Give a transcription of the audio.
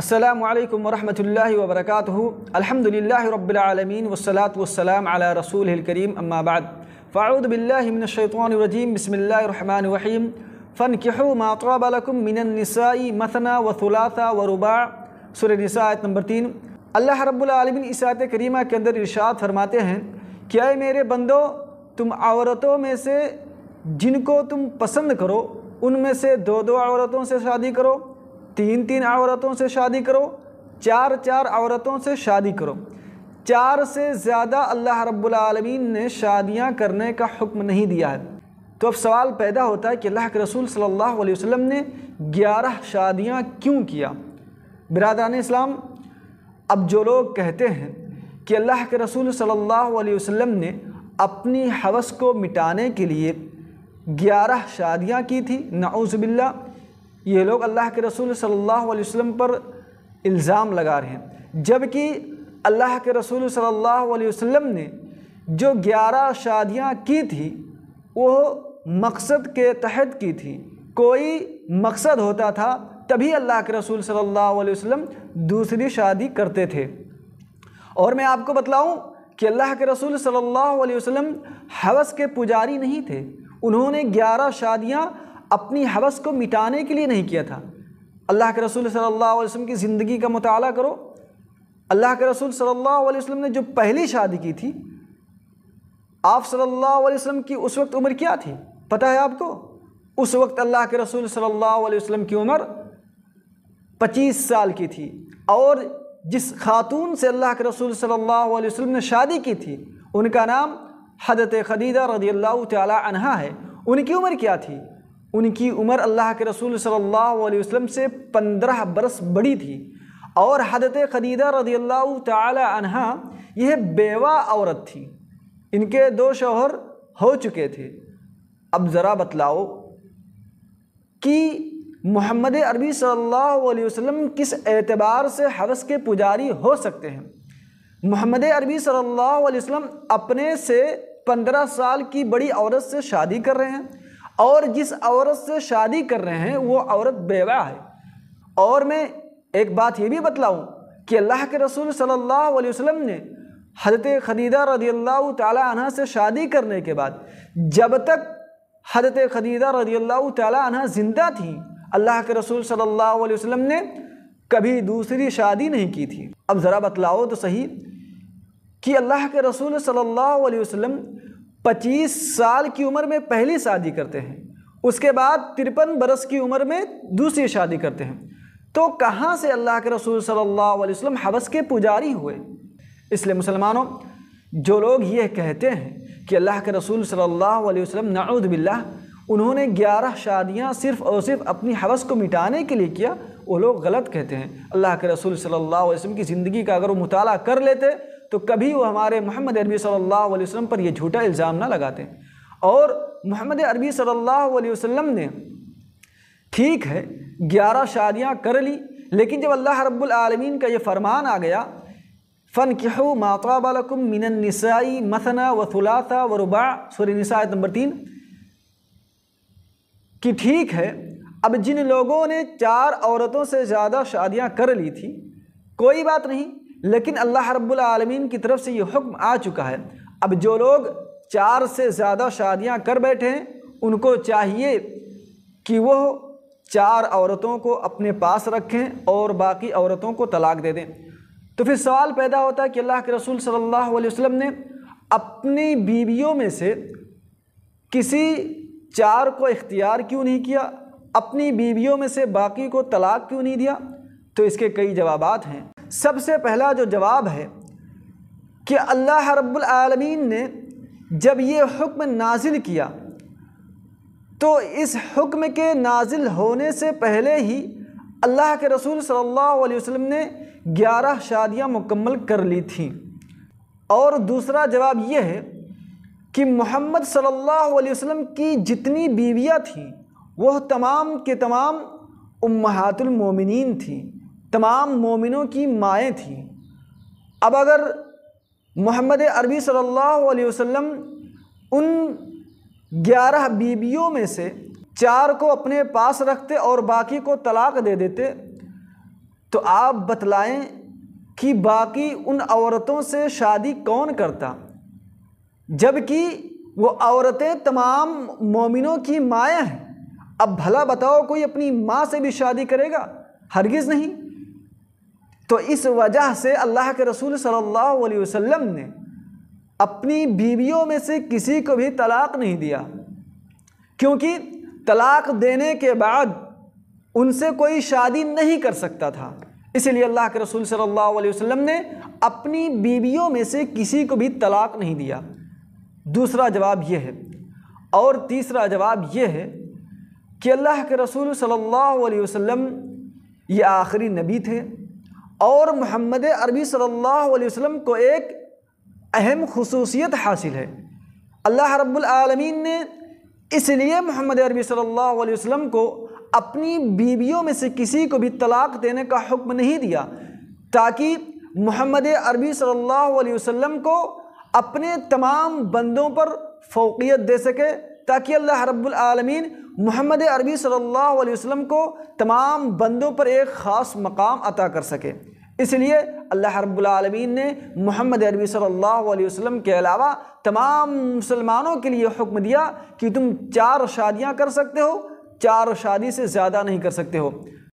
السلام علیکم ورحمۃ اللہ وبرکاتہ۔ الحمدللہ رب العالمین والصلاة والسلام علی رسولہ الکریم، اما بعد فاعوذ باللہ من الشیطان الرجیم، بسم اللہ الرحمن الرحیم۔ فانکحوا ما طاب لکم من النساء مثنی وثلاث ورباع، سورہ نساء آیت نمبر 3۔ اللہ رب العالمین اس آیت کریمہ کے اندر ارشاد فرماتے ہیں کہ اے میرے بندو، تم عورتوں میں سے جن کو تم پسند کرو ان میں سے دو عورتوں سے شادی کرو، تین عورتوں سے شادی کرو، چار عورتوں سے شادی کرو۔ 4 سے زیادہ اللہ رب العالمین نے شادیاں کرنے کا حکم نہیں دیا ہے۔ تو اب سوال پیدا ہوتا ہے کہ اللہ کے رسول صلی اللہ علیہ وسلم نے 11 شادیاں کیوں کیا؟ برادران اسلام، اب جو لوگ کہتے ہیں کہ اللہ کے رسول صلی اللہ علیہ وسلم نے اپنی ہوس کو مٹانے کے لیے 11 شادیاں کی تھی، نعوذ باللہ، یہ لوگ اللہ کے رسول صلی اللہ علیہ وسلم پر الزام لگا رہے ہیں، جبکہ اللہ کے رسول صلی اللہ علیہ وسلم نے جو 11 شادیاں کی تھی وہ مقصد کے تحت کی تھی۔ کوئی مقصد ہوتا تھا تبھی اللہ کے رسول صلی اللہ علیہ وسلم دوسری شادی کرتے تھے۔ اور میں آپ کو بتلاؤں کہ اللہ کے رسول صلی اللہ علیہ وسلم ہوس کے پجاری نہیں تھے۔ انہوں نے 11 شادیاں اپنی ہوس کو مٹانے کے لیے نہیں کیا تھا۔ اللہ کے رسول صلی اللہ علیہ وسلم کی زندگی کا مطالعہ کرو۔ اللہ کے رسول صلی اللہ علیہ وسلم نے جو پہلی شادی کی تھی، آپ صلی اللہ علیہ وسلم کی اس وقت عمر کیا تھی پتہ ہے آپ کو؟ اس وقت اللہ کے رسول صلی اللہ علیہ وسلم کی عمر 25 سال کی تھی، اور جس خاتون سے اللہ کے رسول صلی اللہ علیہ وسلم نے شادی کی تھی ان کا نام حضرت خدیجہ رضی اللہ تعالی عنہا ہے۔ ان کی عمر کیا تھی؟ ان کی عمر اللہ کے رسول صلی اللہ علیہ وسلم سے 15 برس بڑی تھی، اور حضرت خدیجہ رضی اللہ تعالی عنہا یہ بیوہ عورت تھی، ان کے 2 شوہر ہو چکے تھے۔ اب ذرا بتلاؤ کہ محمد عربی صلی اللہ علیہ وسلم کس اعتبار سے ہوس کے پجاری ہو سکتے ہیں؟ محمد عربی صلی اللہ علیہ وسلم اپنے سے 15 سال کی بڑی عورت سے شادی کر رہے ہیں، اور جس عورت سے شادی کر رہے ہیں وہ عورت بیوہ ہے۔ اور میں ایک بات یہ بھی بتلاؤں کہ اللہ کے رسول صلی اللہ علیہ وسلم نے حضرت خدیجہ رضی اللہ تعالی عنہ سے شادی کرنے کے بعد جب تک حضرت خدیجہ رضی اللہ تعالی عنہ زندہ تھیں، اللہ کے رسول صلی اللہ علیہ وسلم نے کبھی دوسری شادی نہیں کی تھی۔ اب ذرا بتلاؤ تو صحیح کہ اللہ کے رسول صلی اللہ علیہ وسلم 25 سال کی عمر میں پہلی شادی کرتے ہیں، اس کے بعد 53 برس کی عمر میں دوسری شادی کرتے ہیں۔ تو کہاں سے اللہ کے رسول صلی اللہ علیہ وسلم ہوس کے پجاری ہوئے؟ اس لیے مسلمانوں، جو لوگ یہ کہتے ہیں کہ اللہ کے رسول صلی اللہ علیہ وسلم نعوذ باللہ انہوں نے 11 شادیاں صرف اور صرف اپنی ہوس کو مٹانے کے لیے کیا، وہ لوگ غلط کہتے ہیں۔ اللہ کے رسول صلی اللہ علیہ وسلم کی زندگی کا اگر وہ مطالعہ کر لیتے تو کبھی وہ ہمارے محمد عربی صلی اللہ علیہ وسلم پر یہ جھوٹا الزام نہ لگاتے۔ اور محمد عربی صلی اللہ علیہ وسلم نے ٹھیک ہے 11 شادیاں کر لی، لیکن جب اللہ رب العالمین کا یہ فرمان آ گیا فَانْكِحُوا مَا طَابَ لَكُم مِّنَ النِّسَاءِ مَثْنَىٰ وَثُلَاثَ وَرُبَاعَ، سورہ نساء آیت نمبر 3، کہ ٹھیک ہے اب جن لوگوں نے 4 عورتوں سے زیادہ شادیاں کر لی تھی کوئی بات نہیں، لیکن اللہ رب العالمین کی طرف سے یہ حکم آ چکا ہے، اب جو لوگ 4 سے زیادہ شادیاں کر بیٹھے ہیں ان کو چاہیے کہ وہ 4 عورتوں کو اپنے پاس رکھیں اور باقی عورتوں کو طلاق دے دیں۔ تو پھر سوال پیدا ہوتا ہے کہ اللہ کے رسول صلی اللہ علیہ وسلم نے اپنی بیویوں میں سے کسی 4 کو اختیار کیوں نہیں کیا؟ اپنی بیویوں میں سے باقی کو طلاق کیوں نہیں دیا؟ تو اس کے کئی جوابات ہیں۔ سب سے پہلا جو جواب ہے کہ اللہ رب العالمین نے جب یہ حکم نازل کیا تو اس حکم کے نازل ہونے سے پہلے ہی اللہ کے رسول صلی اللہ علیہ وسلم نے 11 شادیاں مکمل کر لی تھیں۔ اور دوسرا جواب یہ ہے کہ محمد صلی اللہ علیہ وسلم کی جتنی بیویاں تھیں وہ تمام کے تمام امہات المومنین تھیں، تمام مومنوں کی مائیں تھیں۔ اب اگر محمد عربی صلی اللہ علیہ وسلم ان 11 بیویوں میں سے 4 کو اپنے پاس رکھتے اور باقی کو طلاق دے دیتے تو آپ بتلائیں کہ باقی ان عورتوں سے شادی کون کرتا، جبکہ وہ عورتیں تمام مومنوں کی مائیں ہیں۔ اب بھلا بتاؤ کوئی اپنی ماں سے بھی شادی کرے گا؟ ہرگز نہیں۔ تو اس وجہ سے اللہ کے رسول صلی اللہ علیہ وسلم نے اپنی بیویوں میں سے کسی کو بھی طلاق نہیں دیا، کیونکہ طلاق دینے کے بعد ان سے کوئی شادی نہیں کر سکتا تھا، اسی لیے اللہ کے رسول صلی اللہ علیہ وسلم نے اپنی بیویوں میں سے کسی کو بھی طلاق نہیں دیا۔ دوسرا جواب یہ ہے، اور تیسرا جواب یہ ہے کہ اللہ کے رسول صلی اللہ علیہ وسلم یہ آخری نبی تھے، اور محمد عربی صلی اللہ علیہ وسلم کو ایک اہم خصوصیت حاصل ہے۔ اللہ رب العالمین نے اس لیے محمد عربی صلی اللہ علیہ وسلم کو اپنی بیویوں میں سے کسی کو بھی طلاق دینے کا حکم نہیں دیا، تاکہ محمد عربی صلی اللہ علیہ وسلم کو اپنے تمام بندوں پر فوقیت دے سکے، تاکہ اللہ رب العالمین محمد عربی صلی اللہ علیہ وسلم کو تمام بندوں پر ایک خاص مقام عطا کر سکے۔ اس لیے اللہ رب العالمین نے محمد عربی صلی اللہ علیہ وسلم کے علاوہ تمام مسلمانوں کے لیے حکم دیا کہ تم 4 شادیاں کر سکتے ہو، 4 شادی سے زیادہ نہیں کر سکتے ہو۔